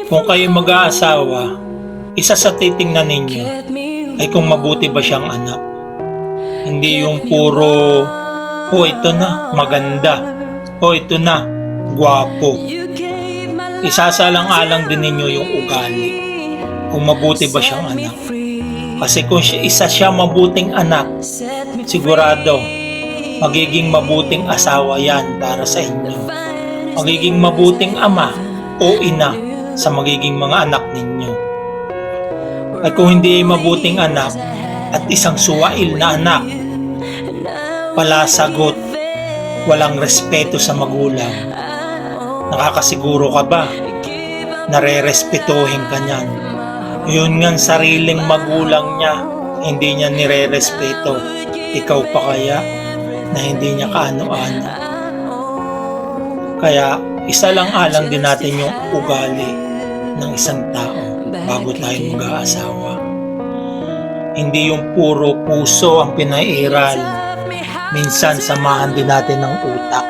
Kung kayo mag-aasawa, isa sa titingnan ninyo ay kung mabuti ba siyang anak. Hindi yung puro, ito na, maganda. Ito na, gwapo. Isasalang-alang din ninyo yung ugali. Kung mabuti ba siyang anak. Kasi kung isa siya mabuting anak, sigurado, magiging mabuting asawa yan para sa inyo. Magiging mabuting ama o ina sa magiging mga anak ninyo. At kung hindi ay mabuting anak at isang suwail na anak, palasagot, walang respeto sa magulang, nakakasiguro ka ba? Nare-respetuhin ka niyan. Yun nga sariling magulang niya, hindi niya nire-respeto. Ikaw pa kaya na hindi niya kaano-ano? Kaya isa lang alang din natin yung ugali ng isang tao bago tayo mag-aasawa. Hindi yung puro puso ang pinairal. Minsan samahan din natin ng utak.